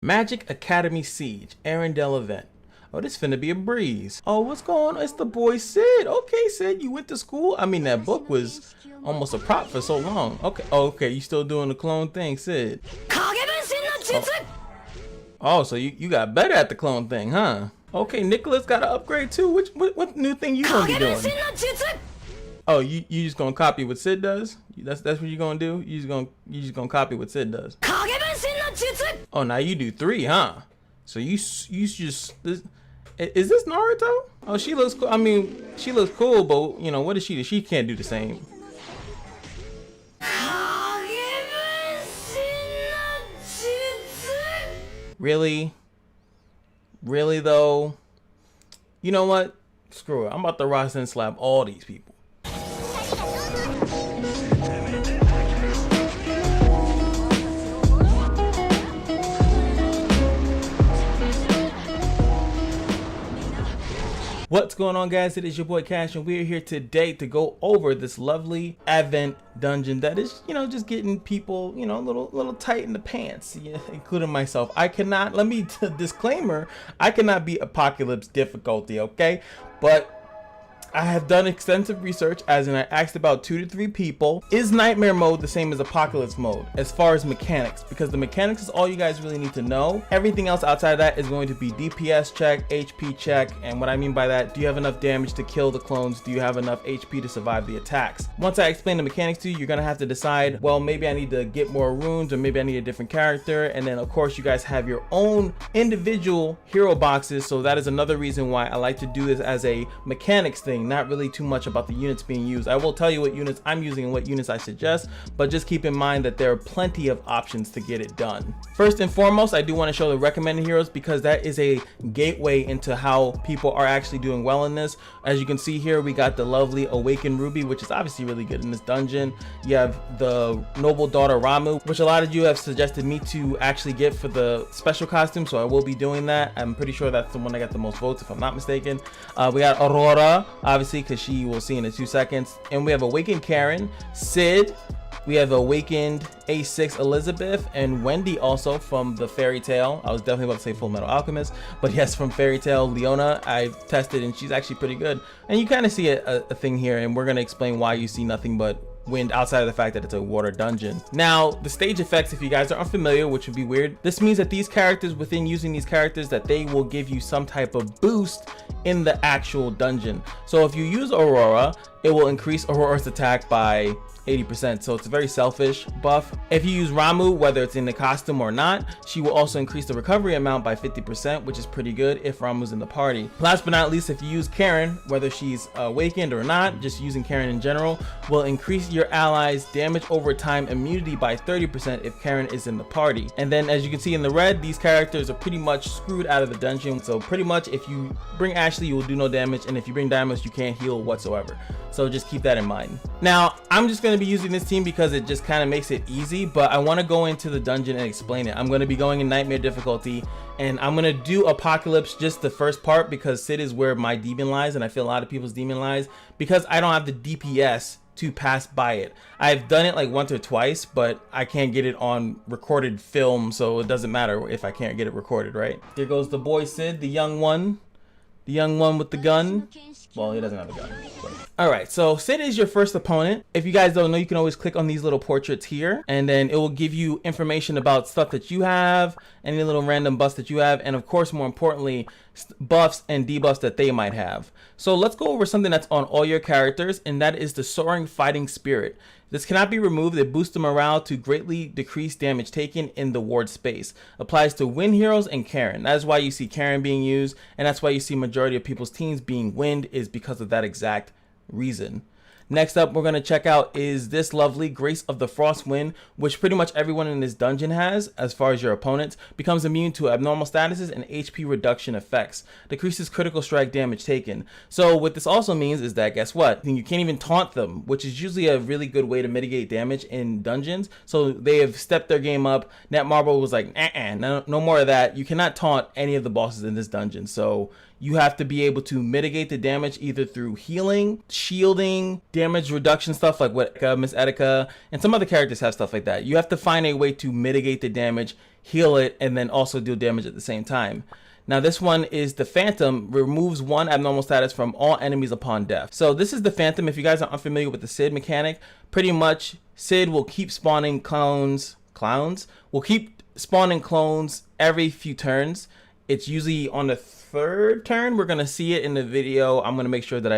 Magic Academy Siege, Arendelle event. Oh, this finna be a breeze. Oh, what's going on? It's the boy Sid. Okay, Sid, you went to school? I mean, that book was almost a prop for so long. Okay, oh, okay, you still doing the clone thing, Sid. Oh, so you got better at the clone thing, huh? Okay, Nicolas got an upgrade too. What new thing you gonna be doing? Oh, you just gonna copy what Sid does? That's what you gonna do? You just gonna copy what Sid does? Oh, now you do 3, huh? So you just is this Naruto? Oh, she looks cool. I mean, she looks cool, but you know what is she? She can't do the same. Really? Really though? You know what? Screw it. I'm about to rise and slap all these people. What's going on, guys? It is your boy Cash, and we're here today to go over this lovely Advent dungeon that is, you know, just getting people, you know, a little tight in the pants, yeah, including myself. I cannot, let me disclaimer, I cannot beat Apocalypse difficulty, okay? But I have done extensive research, as in I asked about 2 to 3 people. Is Nightmare mode the same as Apocalypse mode as far as mechanics? Because the mechanics is all you guys really need to know. Everything else outside of that is going to be DPS check, HP check, and what I mean by that, do you have enough damage to kill the clones? Do you have enough HP to survive the attacks? Once I explain the mechanics to you, you're gonna have to decide, well, maybe I need to get more runes, or maybe I need a different character. And then of course you guys have your own individual hero boxes, so that is another reason why I like to do this as a mechanics thing, not really too much about the units being used. I will tell you what units I'm using and what units I suggest, but just keep in mind that there are plenty of options to get it done. First and foremost, I do want to show the recommended heroes, because that is a gateway into how people are actually doing well in this. As you can see here, we got the lovely Awakened Ruby, which is obviously really good in this dungeon. You have the Noble Daughter Ramu, which a lot of you have suggested me to actually get for the special costume, so I will be doing that. I'm pretty sure that's the one that got the most votes, if I'm not mistaken. We got Aurora, obviously, because she will see in 2 seconds. And we have Awakened Karen, Sid, we have Awakened A6 Elizabeth, and Wendy also from the Fairy Tail. I was definitely about to say Full Metal Alchemist, but yes, from Fairy Tail. Leona, I've tested and she's actually pretty good. And you kind of see a thing here, and we're going to explain why you see nothing but wind outside of the fact that it's a water dungeon. Now, the stage effects, if you guys are unfamiliar, which would be weird, this means that these characters, within using these characters, that they will give you some type of boost in the actual dungeon. So if you use Aurora, it will increase Aurora's attack by 80%, so it's a very selfish buff. If you use Ramu, whether it's in the costume or not, she will also increase the recovery amount by 50%, which is pretty good if Ramu's in the party. Last but not least, if you use Karen, whether she's awakened or not, just using Karen in general will increase your allies' damage over time immunity by 30% if Karen is in the party. And then, as you can see in the red, these characters are pretty much screwed out of the dungeon. So pretty much if you bring Ashley, you will do no damage, and if you bring Diamonds, you can't heal whatsoever. So just keep that in mind. Now, I'm just going to be using this team because it just kind of makes it easy, but I want to go into the dungeon and explain it. I'm going to be going in Nightmare difficulty, and I'm going to do Apocalypse just the first part, because Sid is where my demon lies, and I feel a lot of people's demon lies, because I don't have the DPS to pass by it. I've done it like once or twice, but I can't get it on recorded film, so it doesn't matter if I can't get it recorded, right? Here goes the boy Sid, the young one with the gun. Well, he doesn't have a gun. All right, so Sid is your first opponent. If you guys don't know, you can always click on these little portraits here, and then it will give you information about stuff that you have, any little random buffs that you have, and of course, more importantly, buffs and debuffs that they might have. So let's go over something that's on all your characters, and that is the Soaring Fighting Spirit. This cannot be removed. It boosts the morale to greatly decrease damage taken in the ward space. Applies to Wind heroes and Karen. That is why you see Karen being used, and that's why you see majority of people's teams being Wind, is because of that exact reason. Next up, we're going to check out is this lovely Grace of the Frost Wind, which pretty much everyone in this dungeon has, as far as your opponents. Becomes immune to abnormal statuses and HP reduction effects. Decreases critical strike damage taken. So what this also means is that, guess what? You can't even taunt them, which is usually a really good way to mitigate damage in dungeons. So they have stepped their game up. Netmarble was like, no more of that. You cannot taunt any of the bosses in this dungeon. So you have to be able to mitigate the damage either through healing, shielding, damage reduction stuff like what Miss Etika and some other characters have stuff like that. You have to find a way to mitigate the damage, heal it, and then also deal damage at the same time. Now this one is the Phantom, removes 1 abnormal status from all enemies upon death. So this is the Phantom. If you guys are unfamiliar with the Sid mechanic, pretty much Sid will keep spawning clones will keep spawning clones every few turns. It's usually on the 3rd turn. We're gonna see it in the video. I'm gonna make sure that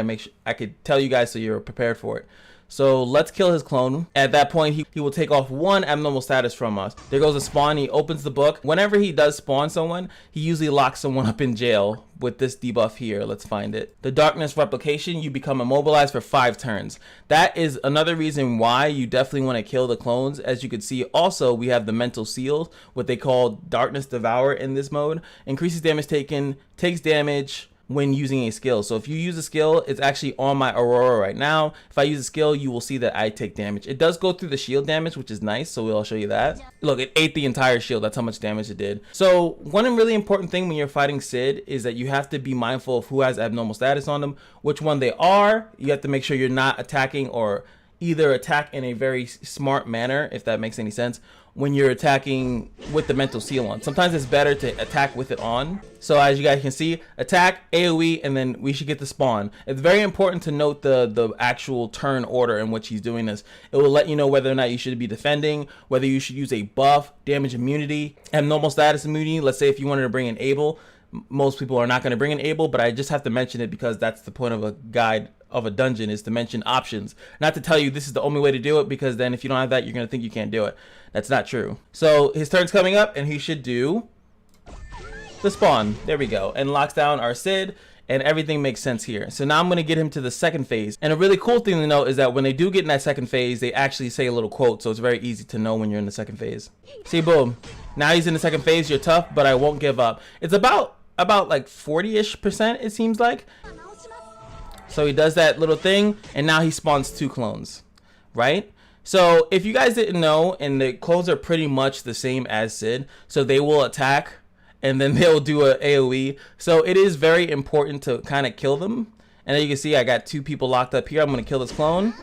I could tell you guys so you're prepared for it. So let's kill his clone. At that point, he will take off 1 abnormal status from us. There goes a spawn. He opens the book. Whenever he does spawn someone, he usually locks someone up in jail with this debuff here. Let's find it. The darkness replication, you become immobilized for 5 turns. That is another reason why you definitely want to kill the clones. As you can see, also we have the mental seal, what they call darkness devourer in this mode. Increases damage taken, takes damage when using a skill. So if you use a skill, it's actually on my Aurora right now. If I use a skill, you will see that I take damage. It does go through the shield damage, which is nice, so I'll show you that. Look, it ate the entire shield. That's how much damage it did. So one really important thing when you're fighting Sid is that you have to be mindful of who has abnormal status on them, which one they are. You have to make sure you're not attacking, or either attack in a very smart manner, if that makes any sense, when you're attacking with the mental seal on. Sometimes it's better to attack with it on. So as you guys can see, attack, AoE, and then we should get the spawn. It's very important to note the actual turn order in which he's doing this. It will let you know whether or not you should be defending, whether you should use a buff, damage immunity, abnormal status immunity. Let's say if you wanted to bring in Abel, most people are not going to bring in Abel, but I just have to mention it because that's the point of a guide of a dungeon, is to mention options, not to tell you this is the only way to do it, because then if you don't have that, you're going to think you can't do it. That's not true. So his turn's coming up and he should do the spawn. There we go. And locks down our Sid, and everything makes sense here. So now I'm going to get him to the 2nd phase. And a really cool thing to note is that when they do get in that 2nd phase, they actually say a little quote. So it's very easy to know when you're in the 2nd phase. See, boom. Now he's in the 2nd phase. You're tough, but I won't give up. It's about like 40-ish%, it seems like. So he does that little thing, and now he spawns 2 clones, right? So if you guys didn't know, and the clones are pretty much the same as Sid, so they will attack and then they'll do a AoE. So it is very important to kind of kill them. And as you can see, I got 2 people locked up here. I'm going to kill this clone,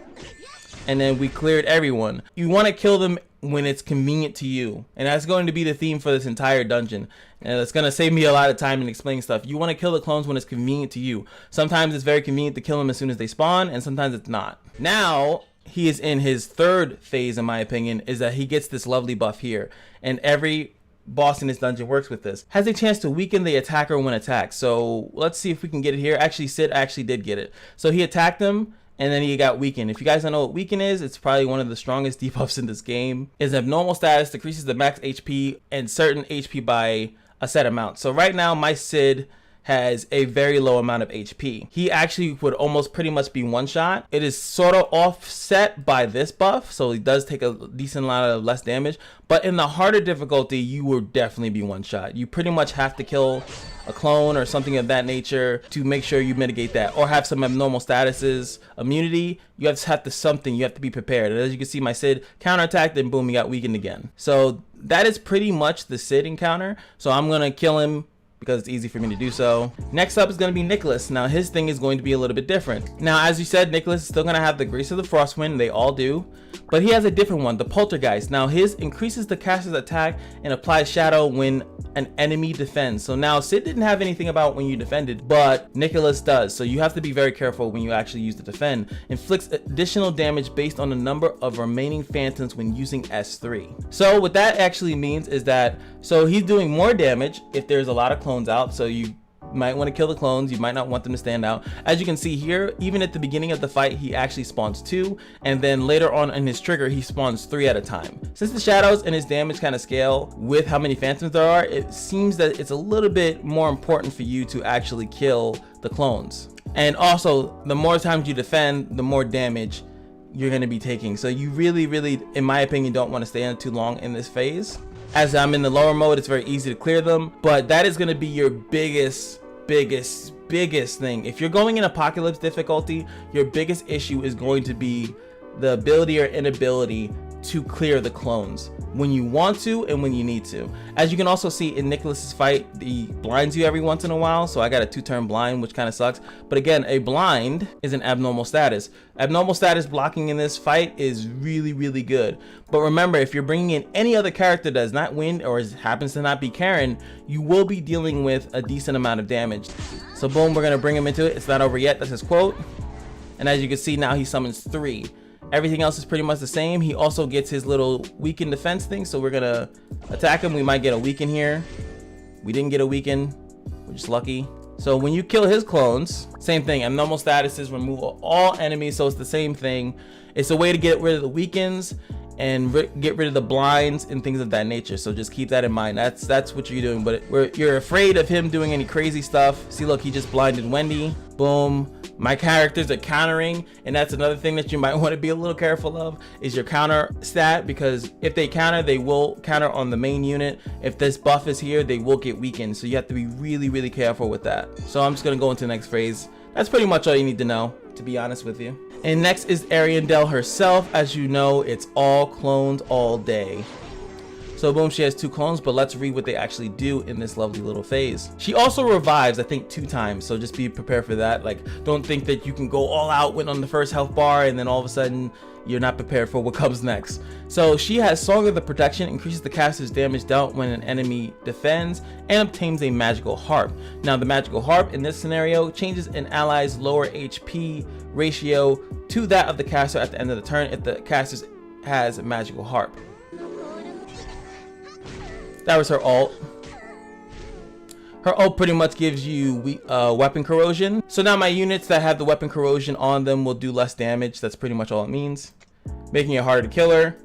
and then we cleared everyone. You want to kill them when it's convenient to you, and that's going to be the theme for this entire dungeon, and it's going to save me a lot of time in explaining stuff. You want to kill the clones when it's convenient to you. Sometimes it's very convenient to kill them as soon as they spawn, and sometimes it's not. Now he is in his 3rd phase, in my opinion, is that he gets this lovely buff here, and every boss in this dungeon works with this. Has a chance to weaken the attacker when attacked. So let's see if we can get it here. Actually, Sid actually did get it. So he attacked him, and then he got weakened. If you guys don't know what weaken is, it's probably one of the strongest debuffs in this game. Is abnormal status, decreases the max HP and certain HP by a set amount. So right now my Sid has a very low amount of HP. He actually would almost pretty much be one shot. It is sort of offset by this buff, so he does take a decent amount of less damage, but in the harder difficulty, you will definitely be one shot. You pretty much have to kill a clone or something of that nature to make sure you mitigate that, or have some abnormal statuses, immunity. You have to be prepared. And as you can see, my Sid counterattacked, and boom, he got weakened again. So that is pretty much the Sid encounter. So I'm gonna kill him because it's easy for me to do so. Next up is going to be Nicolas. Now his thing is going to be a little bit different. Now as you said, Nicolas is still going to have the Grace of the Frostwind, they all do, but he has a different one, the Poltergeist. Now his increases the caster's attack and applies shadow when an enemy defends. So now Sid didn't have anything about when you defended, but Nicolas does, so you have to be very careful when you actually use the defend. Inflicts additional damage based on the number of remaining phantoms when using S3. So what that actually means is that, so he's doing more damage if there's a lot of clones out, so you might want to kill the clones, you might not want them to stand out. As you can see here, even at the beginning of the fight, he actually spawns 2, and then later on in his trigger, he spawns 3 at a time. Since the shadows and his damage kind of scale with how many phantoms there are, it seems that it's a little bit more important for you to actually kill the clones. And also, the more times you defend, the more damage you're going to be taking. So you really, in my opinion, don't want to stay in too long in this phase. As I'm in the lower mode, it's very easy to clear them, but that is going to be your biggest thing. If you're going in apocalypse difficulty, your biggest issue is going to be the ability or inability to clear the clones. when you want to and when you need to. As you can also see in Nicolas's fight, he blinds you every once in a while, so I got a 2-turn blind, which kind of sucks. But again, a blind is an abnormal status. Abnormal status blocking in this fight is really, really good. But remember, if you're bringing in any other character that does not win or happens to not be Karen, you will be dealing with a decent amount of damage. So boom, we're gonna bring him into it. It's not over yet, that's his quote. And as you can see, now he summons 3. Everything else is pretty much the same. He also gets his little weaken defense thing, so we're gonna attack him. We might get a weaken here. We didn't get a weaken, we're just lucky. So when you kill his clones, same thing. Abnormal statuses remove all enemies, so it's the same thing. It's a way to get rid of the weakens and get rid of the blinds and things of that nature. So just keep that in mind. That's what you're doing. But you're afraid of him doing any crazy stuff. See, look, he just blinded Wendy. Boom. My characters are countering, and that's another thing that you might want to be a little careful of, is your counter stat, because if they counter, they will counter on the main unit. If this buff is here, they will get weakened, so you have to be really, really careful with that. So I'm just gonna go into the next phase. That's pretty much all you need to know, to be honest with you. And next is ERANDEL herself. As you know, it's all clones all day. So boom, she has 2 clones, but let's read what they actually do in this lovely little phase. She also revives, I think, 2 times, so just be prepared for that. Like, don't think that you can go all out when on the first health bar and then all of a sudden you're not prepared for what comes next. So she has Song of the Protection, increases the caster's damage dealt when an enemy defends, and obtains a magical harp. Now the magical harp in this scenario changes an ally's lower HP ratio to that of the caster at the end of the turn if the caster has a magical harp. That was her ult. Her ult pretty much gives you weapon corrosion. So now my units that have the weapon corrosion on them will do less damage. That's pretty much all it means. Making it harder to kill her.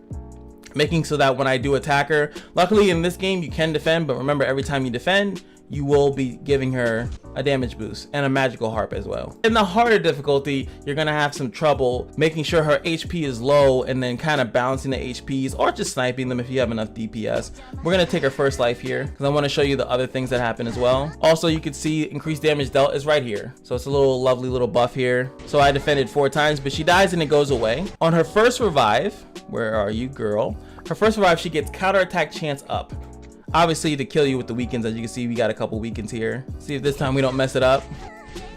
Making so that when I do attack her, luckily in this game you can defend, but remember, every time you defend, you will be giving her a damage boost and a magical harp as well. In the harder difficulty, you're gonna have some trouble making sure her HP is low and then kind of balancing the HPs or just sniping them if you have enough DPS. We're gonna take her first life here because I want to show you the other things that happen as well. Also, you can see increased damage dealt is right here. So it's a little lovely little buff here. So I defended 4 times, but she dies and it goes away. On her first revive, where are you, girl? Her first revive, she gets counterattack chance up. Obviously to kill you with the weakens. As you can see, we got a couple weakens here. See if this time we don't mess it up.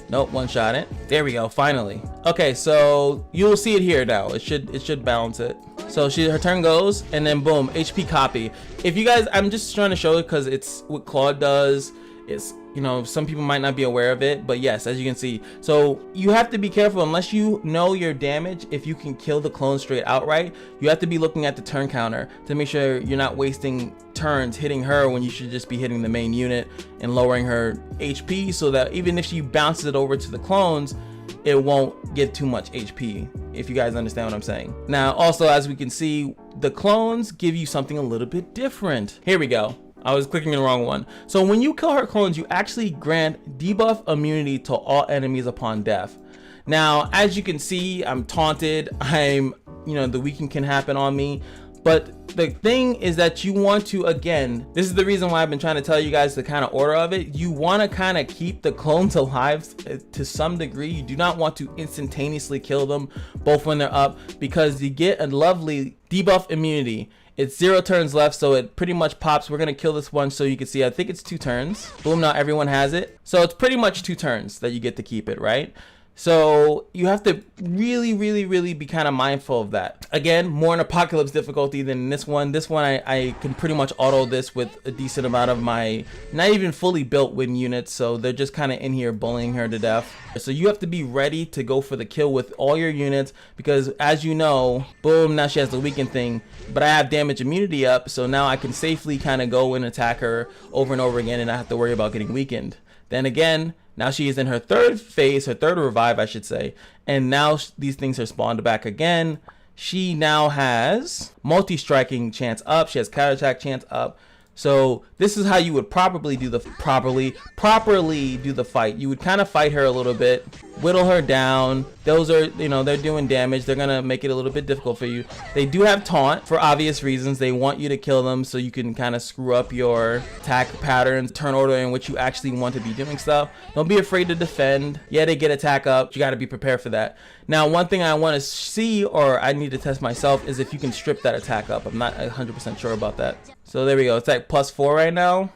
Nope, one shot it. There we go, finally. Okay, so you'll see it here now. It should balance it. So her turn goes, and then boom, HP copy. If you guys, I'm just trying to show it because it's what Claude does. It's, you know, some people might not be aware of it, but yes, as you can see. So you have to be careful unless you know your damage. If you can kill the clone straight outright, you have to be looking at the turn counter to make sure you're not wasting turns hitting her when you should just be hitting the main unit and lowering her HP, so that even if she bounces it over to the clones, it won't get too much HP, if you guys understand what I'm saying. Now also, as we can see, the clones give you something a little bit different. Here we go. I was clicking the wrong one. So when you kill her clones, you actually grant debuff immunity to all enemies upon death. Now, as you can see, I'm taunted. The weaken can happen on me. But the thing is that you want to, again, this is the reason why I've been trying to tell you guys the kind of order of it. You want to kind of keep the clones alive to some degree. You do not want to instantaneously kill them both when they're up, because you get a lovely debuff immunity. It's 0 turns left, so it pretty much pops. We're gonna kill this one so you can see. I think it's 2 turns. Boom, now everyone has it. So it's pretty much 2 turns that you get to keep it, right? So you have to really, really, really be kind of mindful of that. Again, more in apocalypse difficulty than this one. This one, I can pretty much auto this with a decent amount of my not even fully built win units. So they're just kind of in here bullying her to death. So you have to be ready to go for the kill with all your units, because as you know, boom, now she has the weaken thing, but I have damage immunity up. So now I can safely kind of go and attack her over and over again and not have to worry about getting weakened. Then again, now she is in her 3rd phase, her 3rd revive, I should say. And now these things are spawned back again. She now has multi-striking chance up. She has counterattack chance up. So this is how you would properly do the fight. You would kind of fight her a little bit, whittle her down, those are, you know, they're doing damage. They're gonna make it a little bit difficult for you. They do have taunt for obvious reasons. They want you to kill them so you can kind of screw up your attack patterns, turn order in which you actually want to be doing stuff. Don't be afraid to defend. Yeah, they get attack up. You got to be prepared for that. Now, one thing I want to see, or I need to test myself, is if you can strip that attack up. I'm not 100% sure about that. So there we go. It's at +4 right now.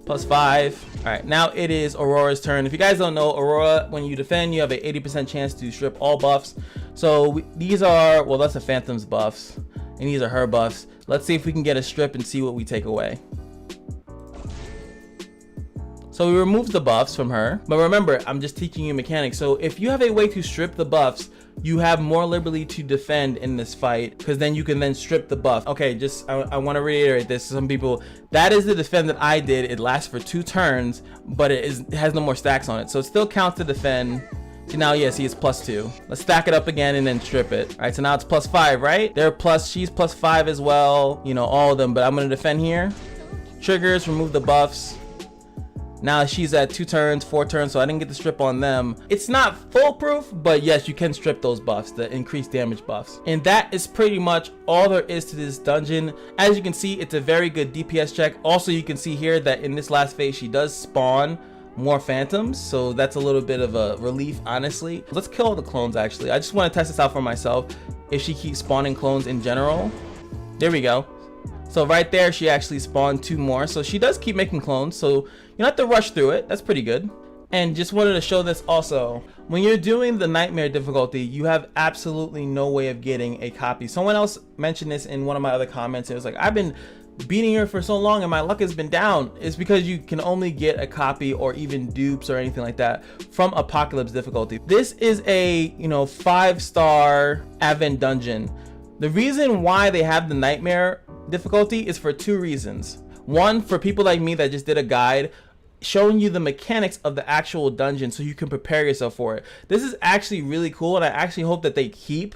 +5. All right, now it is Aurora's turn. If you guys don't know, Aurora, when you defend, you have an 80% chance to strip all buffs. So these are, well, that's the Phantom's buffs, and these are her buffs. Let's see if we can get a strip and see what we take away. So we removed the buffs from her, but remember, I'm just teaching you mechanics. So if you have a way to strip the buffs, you have more liberty to defend in this fight, because then you can then strip the buff. Okay, just I want to reiterate this to some people. That is the defend that I did. It lasts for 2 turns, but it has no more stacks on it, so it still counts to defend. See, now, yeah, see, it's +2. Let's stack it up again and then strip it. All right, so now it's +5, right? She's +5 as well, you know, all of them, but I'm gonna defend here. Triggers, remove the buffs. Now she's at 2 turns, 4 turns, so I didn't get the strip on them. It's not foolproof, but yes, you can strip those buffs, the increased damage buffs. And that is pretty much all there is to this dungeon. As you can see, it's a very good DPS check. Also, you can see here that in this last phase, she does spawn more phantoms, so that's a little bit of a relief, honestly. Let's kill all the clones, actually. I just want to test this out for myself, if she keeps spawning clones in general. There we go. So right there, she actually spawned 2 more. So she does keep making clones, so you don't have to rush through it. That's pretty good. And just wanted to show this also. When you're doing the nightmare difficulty, you have absolutely no way of getting a copy. Someone else mentioned this in one of my other comments. It was like, I've been beating her for so long and my luck has been down. It's because you can only get a copy or even dupes or anything like that from Apocalypse difficulty. This is a, you know, 5-star Advent dungeon. The reason why they have the nightmare difficulty is for 2 reasons. One, for people like me that just did a guide showing you the mechanics of the actual dungeon so you can prepare yourself for it. This is actually really cool, and I actually hope that they keep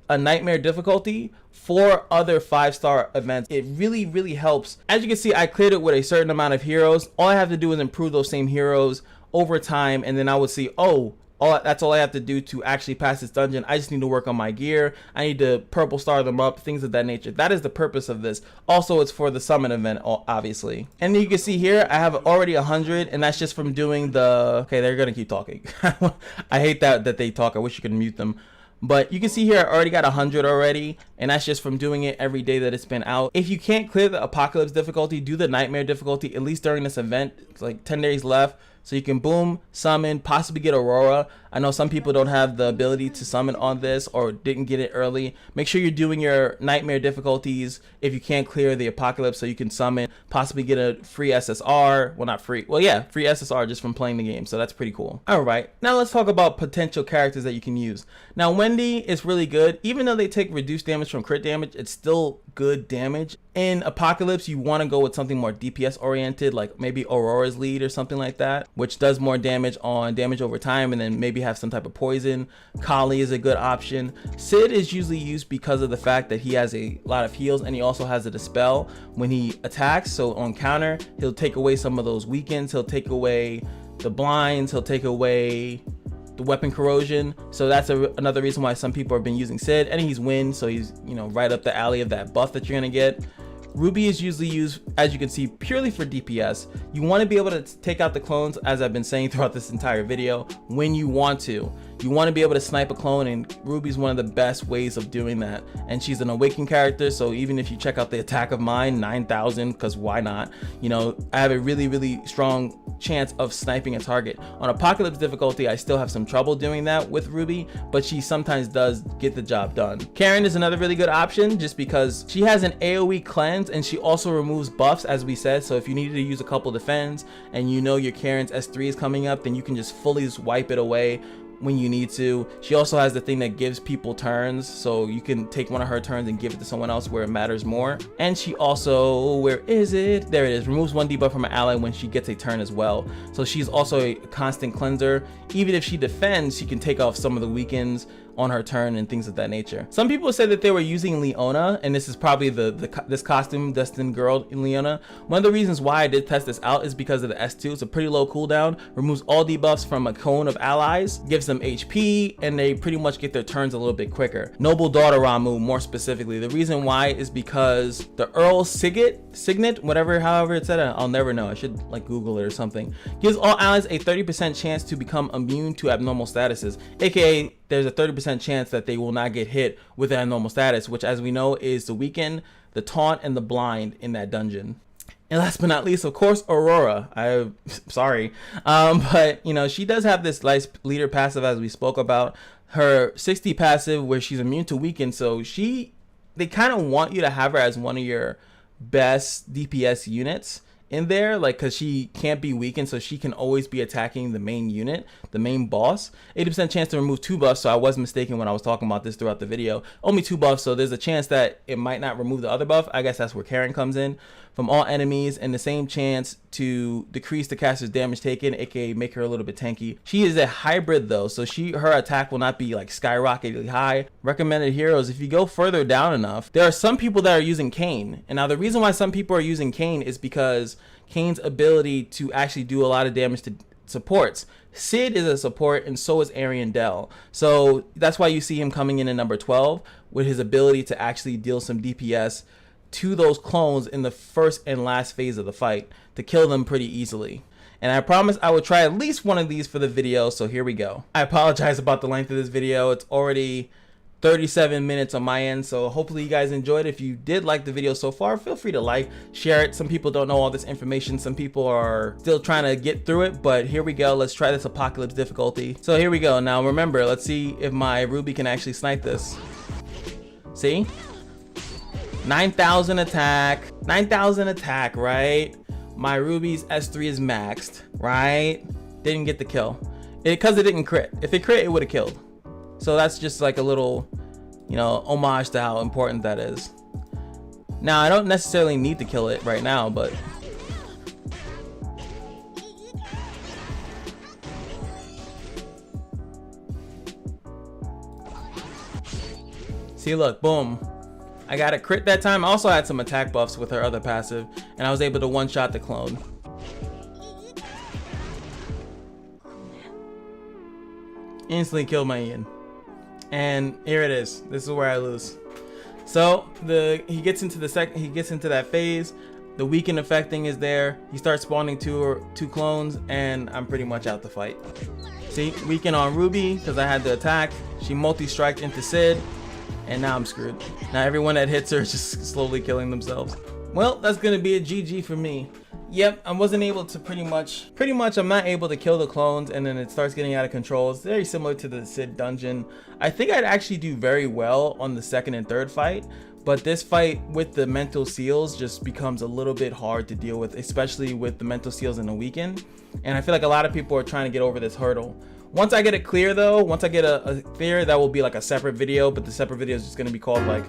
a nightmare difficulty for other 5-star events. It really helps. As you can see, I cleared it with a certain amount of heroes. All I have to do is improve those same heroes over time, and then I would see, oh, that's all I have to do to actually pass this dungeon. I just need to work on my gear. I need to purple star them up, things of that nature. That is the purpose of this. Also, it's for the summon event, obviously. And you can see here, I have already 100, and that's just from doing the... Okay, they're gonna keep talking. I hate that they talk. I wish you could mute them. But you can see here, I already got 100 already, and that's just from doing it every day that it's been out. If you can't clear the Apocalypse difficulty, do the Nightmare difficulty, at least during this event. It's like 10 days left. So you can boom, summon, possibly get Aurora. I know some people don't have the ability to summon on this or didn't get it early. Make sure you're doing your nightmare difficulties if you can't clear the Apocalypse so you can summon, possibly get a free SSR. Well, not free. Well, yeah, free SSR just from playing the game. So that's pretty cool. All right, now let's talk about potential characters that you can use. Now, Wendy is really good. Even though they take reduced damage from crit damage, it's still good damage. In Apocalypse, you want to go with something more DPS oriented, like maybe Aurora's lead or something like that, which does more damage on damage over time, and then maybe have some type of poison. Kali is a good option. Sid is usually used because of the fact that he has a lot of heals, and he also has a dispel when he attacks. So on counter, he'll take away some of those weakens. He'll take away the blinds. He'll take away the weapon corrosion. So that's another reason why some people have been using Sid, and he's wind, so he's, you know, right up the alley of that buff that you're gonna get. Ruby is usually used, as you can see, purely for DPS. You want to be able to take out the clones, as I've been saying throughout this entire video, when you want to. You want to be able to snipe a clone, and Ruby's one of the best ways of doing that. And she's an awakened character, so even if you check out the attack of mine, 9,000, because why not? You know, I have a really strong chance of sniping a target. On Apocalypse difficulty, I still have some trouble doing that with Ruby, but she sometimes does get the job done. Karen is another really good option, just because she has an AoE cleanse, and she also removes buffs, as we said. So if you needed to use a couple defends and you know your Karen's S3 is coming up, then you can just fully wipe it away when you need to. She also has the thing that gives people turns, so you can take one of her turns and give it to someone else where it matters more. And she also, where is it? There it is, removes 1 debuff from an ally when she gets a turn as well. So she's also a constant cleanser. Even if she defends, she can take off some of the weakens on her turn and things of that nature. Some people said that they were using Leona, and this is probably this costume, Destined Girl in Leona. One of the reasons why I did test this out is because of the S2. It's a pretty low cooldown, removes all debuffs from a cone of allies, gives them HP, and they pretty much get their turns a little bit quicker. Noble Daughter Ramuh, more specifically. The reason why is because the Earl Signet, whatever, however it's said, I'll never know. I should like Google it or something. Gives all allies a 30% chance to become immune to abnormal statuses, aka there's a 30% chance that they will not get hit with an abnormal status, which as we know is the Weaken, the Taunt, and the Blind in that dungeon. And last but not least, of course, Aurora. I'm sorry, but you know, she does have this nice leader passive as we spoke about. Her 60 passive where she's immune to Weaken, so they kind of want you to have her as one of your best DPS units in there, like, because she can't be weakened, so she can always be attacking the main unit, the main boss. 80% chance to remove 2 buffs, so I was mistaken when I was talking about this throughout the video. Only 2 buffs, so there's a chance that it might not remove the other buff. I guess that's where Karen comes in. From all enemies, and the same chance to decrease the caster's damage taken, aka make her a little bit tanky. She is a hybrid though, so her attack will not be like skyrocketingly high. Recommended heroes, if you go further down enough, there are some people that are using Kayn. And now the reason why some people are using Kayn is because Kayn's ability to actually do a lot of damage to supports. Sid is a support, and so is ERANDEL. So that's why you see him coming in at number 12 with his ability to actually deal some DPS to those clones in the first and last phase of the fight to kill them pretty easily. And I promised I would try at least one of these for the video, so here we go. I apologize about the length of this video. It's already 37 minutes on my end, so hopefully you guys enjoyed. If you did like the video so far, feel free to like, share it. Some people don't know all this information. Some people are still trying to get through it, but here we go. Let's try this Apocalypse difficulty. So here we go. Now remember, let's see if my Ruby can actually snipe this. See? 9,000 attack, 9,000 attack, right? My Ruby's S3 is maxed, right? Didn't get the kill because it didn't crit. If it crit, it would have killed. So that's just like a little, you know, homage to how important that is. Now I don't necessarily need to kill it right now, but see, look, boom. I got a crit that time. I also had some attack buffs with her other passive, and I was able to one-shot the clone. Instantly killed my Ian. And here it is. This is where I lose. So he gets into that phase. The Weaken effect thing is there. He starts spawning two clones, and I'm pretty much out the fight. See, Weaken on Ruby because I had the attack. She multi-striked into Sid. And now I'm screwed. Now everyone that hits her is just slowly killing themselves. Well, that's gonna be a GG for me. Yep, I wasn't able to pretty much I'm not able to kill the clones, and then it starts getting out of control. It's very similar to the Sid dungeon. I think I'd actually do very well on the second and third fight, but this fight with the mental seals just becomes a little bit hard to deal with, especially with the mental seals in the weekend. And I feel like a lot of people are trying to get over this hurdle. Once I get it clear though, once I get a clear, that will be like a separate video, but the separate video is just going to be called like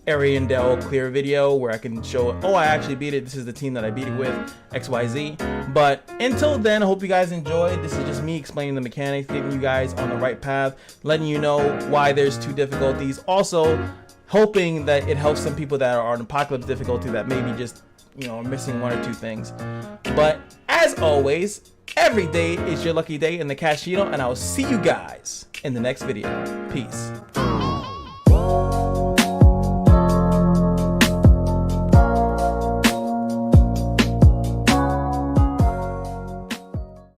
ERANDEL clear video, where I can show, oh, I actually beat it. This is the team that I beat it with, XYZ. But until then, I hope you guys enjoyed. This is just me explaining the mechanics, getting you guys on the right path, letting you know why there's 2 difficulties. Also, hoping that it helps some people that are on Apocalypse difficulty that maybe just, you know, are missing 1 or 2 things. But as always, every day is your lucky day in the Kashino, and I will see you guys in the next video. Peace.